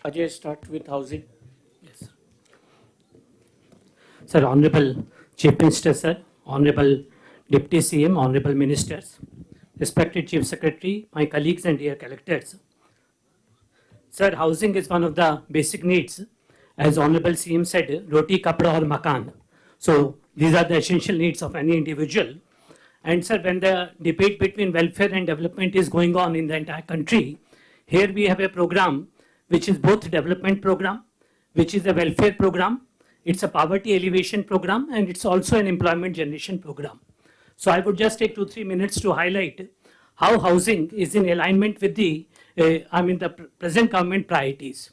Ajay, start with housing. Yes. Sir, Honorable Chief Minister, sir, Honorable Deputy CM, Honorable Ministers, respected Chief Secretary, my colleagues and dear collectors. Sir, housing is one of the basic needs. As Honorable CM said, roti, kapda or makan. So these are the essential needs of any individual. And sir, when the debate between welfare and development is going on in the entire country, here we have a program which is both development program, which is a welfare program, it's a poverty alleviation program, and it's also an employment generation program. So I would just take 2-3 minutes to highlight how housing is in alignment with the present government priorities.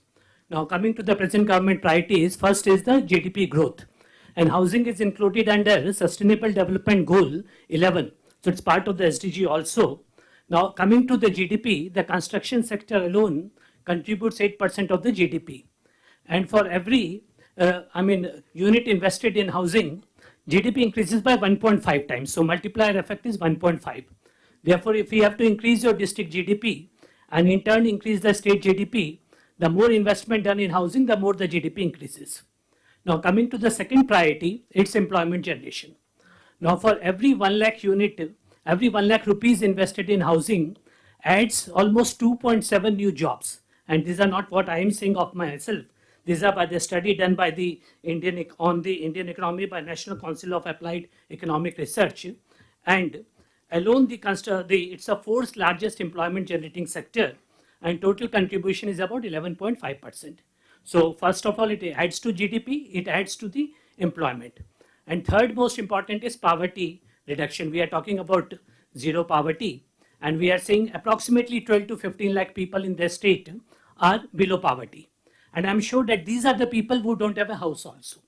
Now coming to the present government priorities, first is the GDP growth. And housing is included under Sustainable Development Goal 11. So it's part of the SDG also. Now coming to the GDP, the construction sector alone contributes 8% of the GDP. And for every unit invested in housing, GDP increases by 1.5 times. So multiplier effect is 1.5. Therefore, if we have to increase your district GDP and in turn increase the state GDP, the more investment done in housing, the more the GDP increases. Now coming to the second priority, it's employment generation. Now for every 1 lakh unit, every 1 lakh rupees invested in housing adds almost 2.7 new jobs. And these are not what I am saying of myself. These are by the study done by the Indian economy by National Council of Applied Economic Research. And alone it's the fourth largest employment generating sector, and total contribution is about 11.5%. So first of all, it adds to GDP, it adds to the employment. And third most important is poverty reduction. We are talking about zero poverty, and we are saying approximately 12 to 15 lakh people in the state are below poverty. And I'm sure that these are the people who don't have a house also.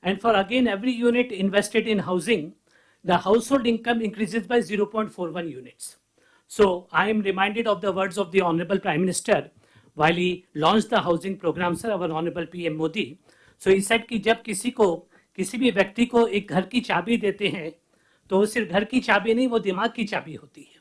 And for again, every unit invested in housing, the household income increases by 0.41 units. So I am reminded of the words of the Honorable Prime Minister while he launched the housing program, sir, our Honorable PM Modi. So he said कि जब किसी भी व्यक्ति को एक घर की चाबी देते हैं, तो वो सिर्फ घर की चाबी नहीं, वो दिमाग की चाबी होती है.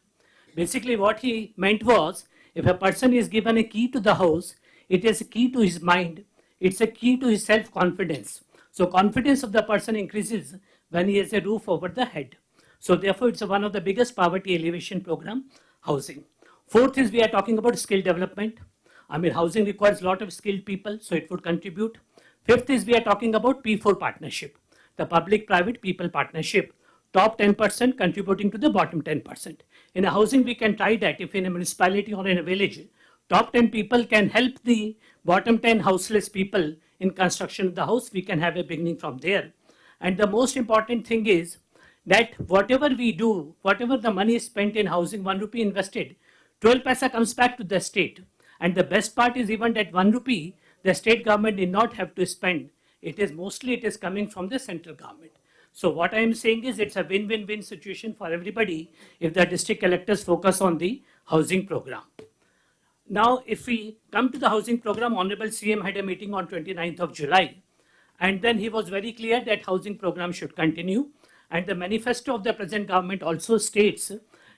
Basically what he meant was, if a person is given a key to the house, it is a key to his mind, it's a key to his self-confidence. So confidence of the person increases when he has a roof over the head. So therefore it's one of the biggest poverty alleviation program, housing. Fourth is we are talking about skill development. Housing requires a lot of skilled people, so it would contribute. Fifth is we are talking about P4 partnership, the public-private people partnership, top 10% contributing to the bottom 10%. In a housing, we can try that if in a municipality or in a village, top 10 people can help the bottom 10 houseless people in construction of the house, we can have a beginning from there. And the most important thing is that whatever we do, whatever the money is spent in housing, 1 rupee invested, 12 paisa comes back to the state. And the best part is even that 1 rupee, the state government did not have to spend. It is coming from the central government. So what I am saying is it's a win-win-win situation for everybody if the district collectors focus on the housing program. Now, if we come to the housing program, Honorable CM had a meeting on 29th of July. And then he was very clear that housing program should continue. And the manifesto of the present government also states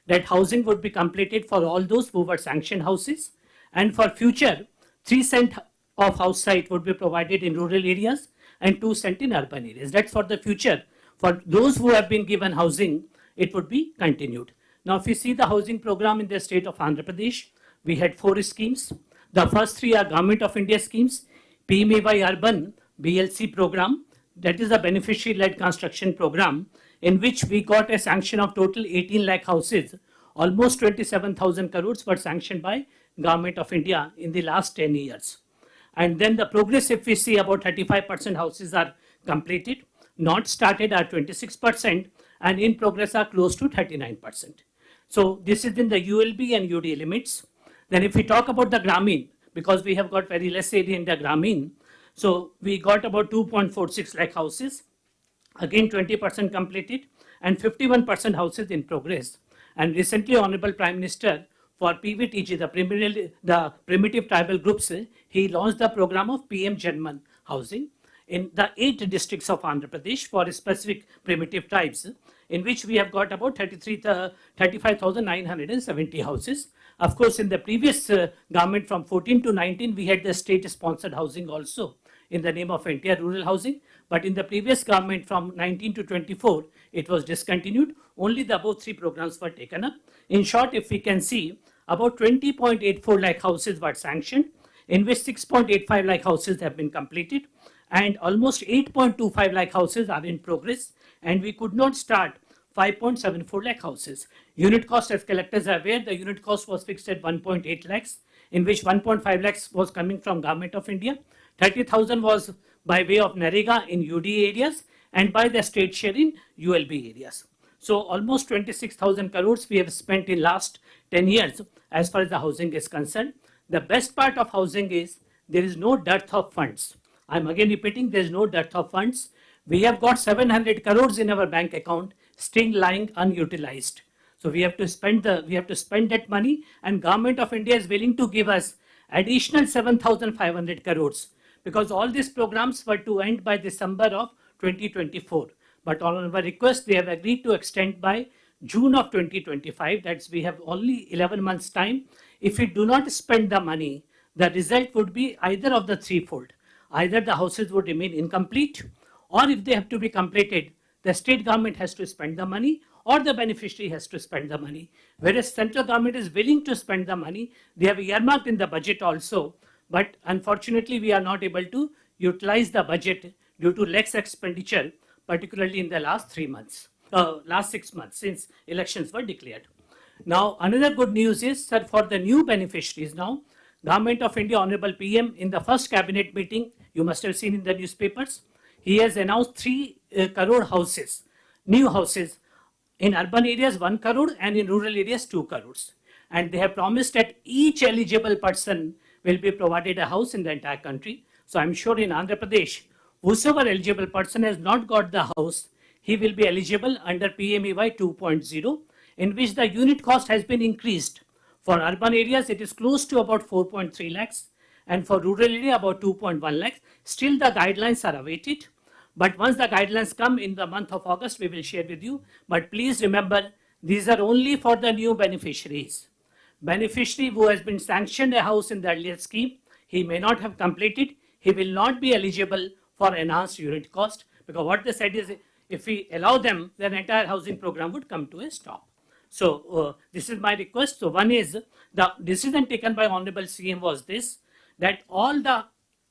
that housing would be completed for all those who were sanctioned houses. And for future, 3 cents of house site would be provided in rural areas and 2 cents in urban areas. That's for the future. For those who have been given housing, it would be continued. Now, if you see the housing program in the state of Andhra Pradesh, we had 4 schemes. The first 3 are Government of India schemes, PMAY Urban BLC program, that is a beneficiary-led construction program, in which we got a sanction of total 18 lakh houses. Almost 27,000 crores were sanctioned by Government of India in the last 10 years. And then the progress, if we see, about 35% houses are completed, not started are 26%, and in progress are close to 39%. So this is in the ULB and UD limits. Then if we talk about the Grameen, because we have got very less area in the Grameen, so we got about 2.46 lakh houses, again 20% completed, and 51% houses in progress. And recently, Honorable Prime Minister, for PVTG, the primitive tribal groups, he launched the program of PM Janman housing, in the 8 districts of Andhra Pradesh for specific primitive tribes, in which we have got about 35,970 houses. Of course, in the previous government from 14 to 19, we had the state-sponsored housing also in the name of NTR rural housing. But in the previous government from 19 to 24, it was discontinued. Only the above 3 programs were taken up. In short, if we can see, about 20.84 lakh houses were sanctioned, in which 6.85 lakh houses have been completed, and almost 8.25 lakh houses are in progress, and we could not start 5.74 lakh houses. Unit cost, as collectors are aware, the unit cost was fixed at 1.8 lakhs, in which 1.5 lakhs was coming from Government of India, 30,000 was by way of NREGA in UD areas, and by the state share in ULB areas. So almost 26,000 crores we have spent in last 10 years as far as the housing is concerned. The best part of housing is there is no dearth of funds. I'm again repeating, there is no dearth of funds. We have got 700 crores in our bank account still lying unutilized. So we have to spend that money, and Government of India is willing to give us additional 7,500 crores, because all these programs were to end by December of 2024. But on our request, they have agreed to extend by June of 2025. That's we have only 11 months time. If we do not spend the money, the result would be either of the threefold. Either the houses would remain incomplete, or if they have to be completed, the state government has to spend the money, or the beneficiary has to spend the money. Whereas central government is willing to spend the money, they have earmarked in the budget also, but unfortunately we are not able to utilize the budget due to lax expenditure, particularly in the last 6 months since elections were declared. Now, another good news is, sir, for the new beneficiaries now, Government of India, Honorable PM, in the first cabinet meeting, you must have seen in the newspapers, he has announced 3 crore houses, new houses, in urban areas 1 crore and in rural areas 2 crores. And they have promised that each eligible person will be provided a house in the entire country. So I'm sure in Andhra Pradesh, whosoever eligible person has not got the house, he will be eligible under PMEY 2.0, in which the unit cost has been increased. For urban areas, it is close to about 4.3 lakhs, and for rural area about 2.1 lakhs. Still the guidelines are awaited, but once the guidelines come in the month of August, we will share with you. But please remember, these are only for the new beneficiaries. Beneficiary who has been sanctioned a house in the earlier scheme, he may not have completed, he will not be eligible for enhanced unit cost, because what they said is, if we allow them, the entire housing program would come to a stop. So this is my request. So one is, the decision taken by Honorable CM was this, that all the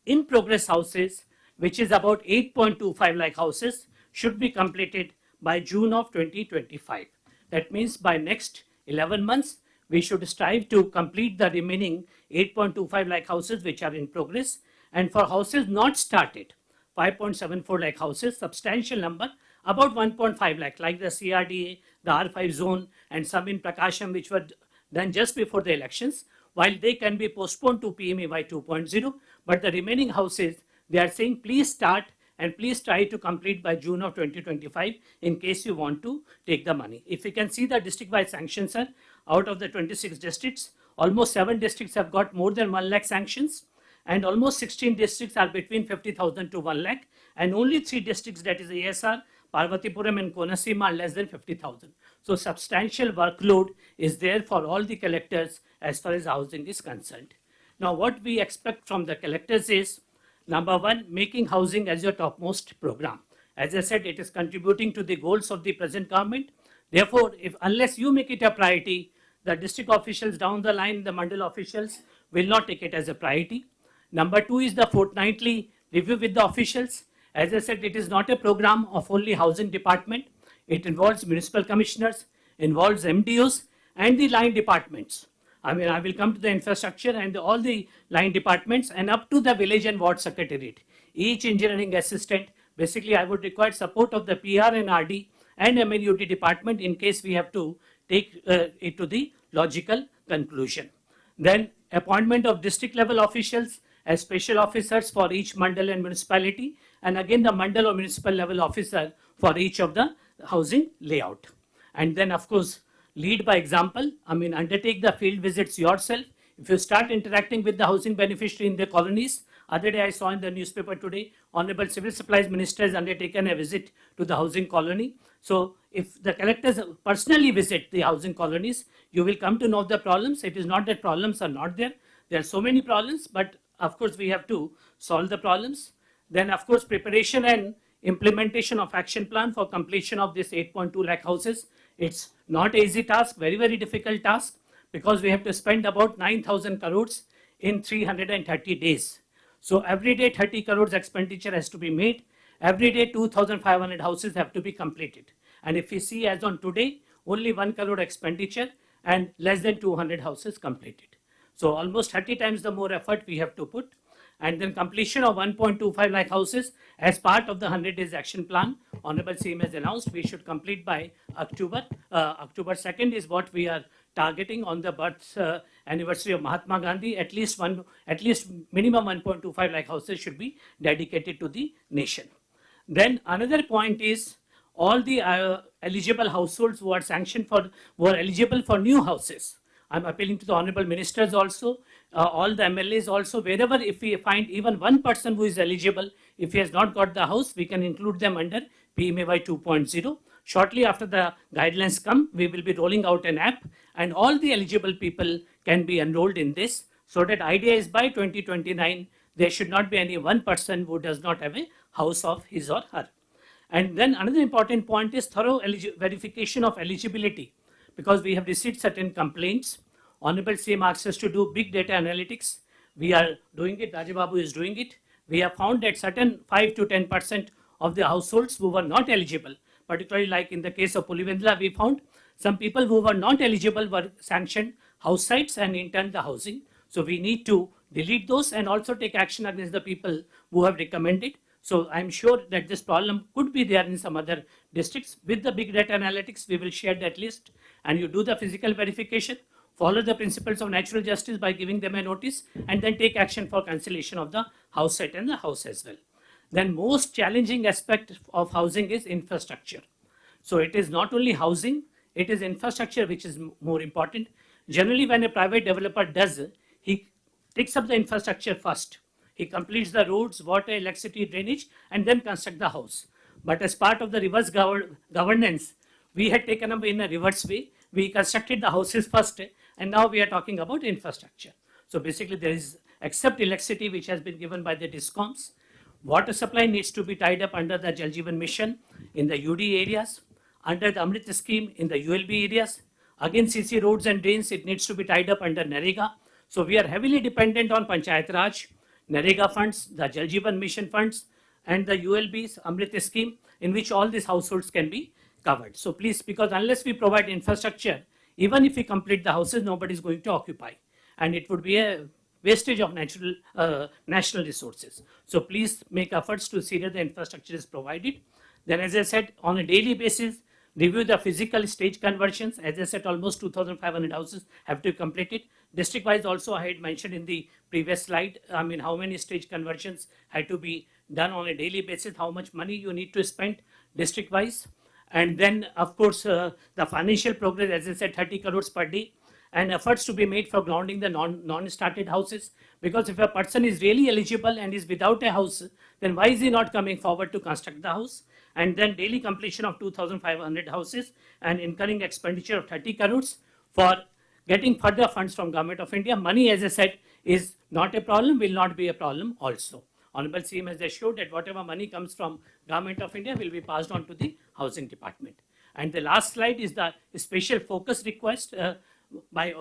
in progress houses, which is about 8.25 lakh houses, should be completed by June of 2025. That means by next 11 months, we should strive to complete the remaining 8.25 lakh houses which are in progress. And for houses not started, 5.74 lakh houses, substantial number, about 1.5 lakh, like the CRDA, the R5 zone, and some in Prakasham, which were done just before the elections, while they can be postponed to PMEY 2.0. But the remaining houses, they are saying, please start and please try to complete by June of 2025 in case you want to take the money. If you can see the district-wide sanctions, sir, out of the 26 districts, almost 7 districts have got more than 1 lakh sanctions, and almost 16 districts are between 50,000 to 1 lakh, and only 3 districts, that is ASR, Parvatipuram and Konaseema, are less than 50,000. So substantial workload is there for all the collectors as far as housing is concerned. Now what we expect from the collectors is, number one, making housing as your topmost program. As I said, it is contributing to the goals of the present government. Therefore, unless you make it a priority, the district officials down the line, the mandal officials will not take it as a priority. Number two is the fortnightly review with the officials. As I said, it is not a program of only housing department. It involves municipal commissioners, involves MDOs and the line departments. I mean, I will come to the infrastructure and all the line departments and up to the village and ward secretariat. Each engineering assistant, basically I would require support of the PR and RD and MNUT department in case we have to take it to the logical conclusion. Then appointment of district level officials as special officers for each mandal and municipality, and again the mandal or municipal level officer for each of the housing layout. And then of course, lead by example. I mean, undertake the field visits yourself. If you start interacting with the housing beneficiary in the colonies, other day I saw in the newspaper today, Honorable Civil Supplies Minister has undertaken a visit to the housing colony. So if the collectors personally visit the housing colonies, you will come to know the problems. It is not that problems are not there. There are so many problems, but of course we have to solve the problems. Then of course preparation and implementation of action plan for completion of this 8.2 lakh houses. It's not an easy task, very, very difficult task, because we have to spend about 9,000 crores in 330 days. So every day 30 crores expenditure has to be made. Every day 2,500 houses have to be completed. And if we see as on today, only 1 crore expenditure and less than 200 houses completed. So almost 30 times the more effort we have to put. And then completion of 1.25 lakh houses as part of the 100 days action plan. Honorable CM has announced we should complete by October. October 2nd is what we are targeting on the birth anniversary of Mahatma Gandhi. At least minimum 1.25 lakh houses should be dedicated to the nation. Then another point is all the eligible households who are sanctioned for, who are eligible for new houses. I'm appealing to the honorable ministers also, all the MLAs also, wherever if we find even one person who is eligible, if he has not got the house, we can include them under PMAY 2.0. Shortly after the guidelines come, we will be rolling out an app and all the eligible people can be enrolled in this, so that idea is by 2029, there should not be any one person who does not have a house of his or her. And then another important point is thorough verification of eligibility, because we have received certain complaints. Honorable CM asks us to do big data analytics. We are doing it, Rajababu is doing it. We have found that certain 5 to 10% of the households who were not eligible, particularly like in the case of Pulivendla, we found some people who were not eligible were sanctioned house sites and in turn the housing. So we need to delete those and also take action against the people who have recommended. So I'm sure that this problem could be there in some other districts. With the big data analytics, we will share that list and you do the physical verification, follow the principles of natural justice by giving them a notice and then take action for cancellation of the house site and the house as well. Then most challenging aspect of housing is infrastructure. So it is not only housing, it is infrastructure which is more important. Generally when a private developer does, he takes up the infrastructure first. He completes the roads, water, electricity, drainage, and then construct the house. But as part of the reverse governance, we had taken up in a reverse way. We constructed the houses first, and now we are talking about infrastructure. So basically there is, except electricity which has been given by the DISCOMs, water supply needs to be tied up under the Jal Jeevan Mission in the UD areas, under the Amrit scheme in the ULB areas. Again, CC roads and drains, it needs to be tied up under NREGA. So we are heavily dependent on Panchayat Raj, NREGA funds, the Jal Jeevan Mission funds, and the ULB's Amrit scheme, in which all these households can be covered. So please, because unless we provide infrastructure, even if we complete the houses, nobody is going to occupy. And it would be a wastage of national resources. So please make efforts to see that the infrastructure is provided. Then as I said, on a daily basis, review the physical stage conversions. As I said, almost 2,500 houses have to be completed. District-wise also, I had mentioned in the previous slide, I mean, how many stage conversions had to be done on a daily basis, how much money you need to spend district-wise. And then, of course, the financial progress, as I said, 30 crores per day, and efforts to be made for grounding the non-started houses. Because if a person is really eligible and is without a house, then why is he not coming forward to construct the house? And then daily completion of 2,500 houses and incurring expenditure of 30 crores for getting further funds from Government of India. Money, as I said, is not a problem, will not be a problem also. Honorable CM has assured that whatever money comes from Government of India will be passed on to the Housing Department. And the last slide is the special focus request by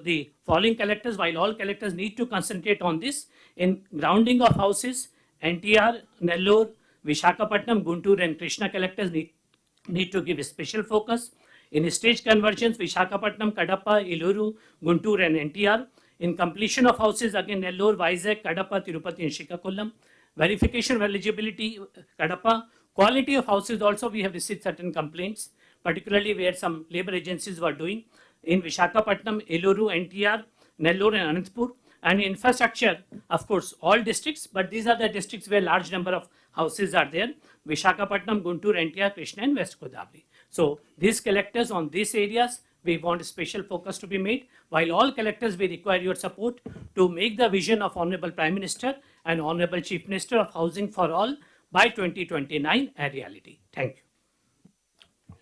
the following collectors. While all collectors need to concentrate on this, in grounding of houses, NTR, Nellore, Vishakhapatnam, Guntur and Krishna collectors need to give a special focus. In stage conversions, Vishakhapatnam, Kadapa, Iluru, Guntur and NTR. In completion of houses, again Nellore, Vizag, Kadapa, Tirupati and Srikakulam. Verification of eligibility, Kadapa. Quality of houses also, we have received certain complaints, particularly where some labor agencies were doing. In Vishakhapatnam, Iluru, NTR, Nellore and Anantapur. And infrastructure, of course, all districts, but these are the districts where large number of houses are there. Vishakhapatnam, Guntur, NTR, Krishna and West Godavari. So these collectors on these areas, we want a special focus to be made. While all collectors, we require your support to make the vision of Honorable Prime Minister and Honorable Chief Minister of Housing for All by 2029 a reality. Thank you.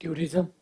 Tourism.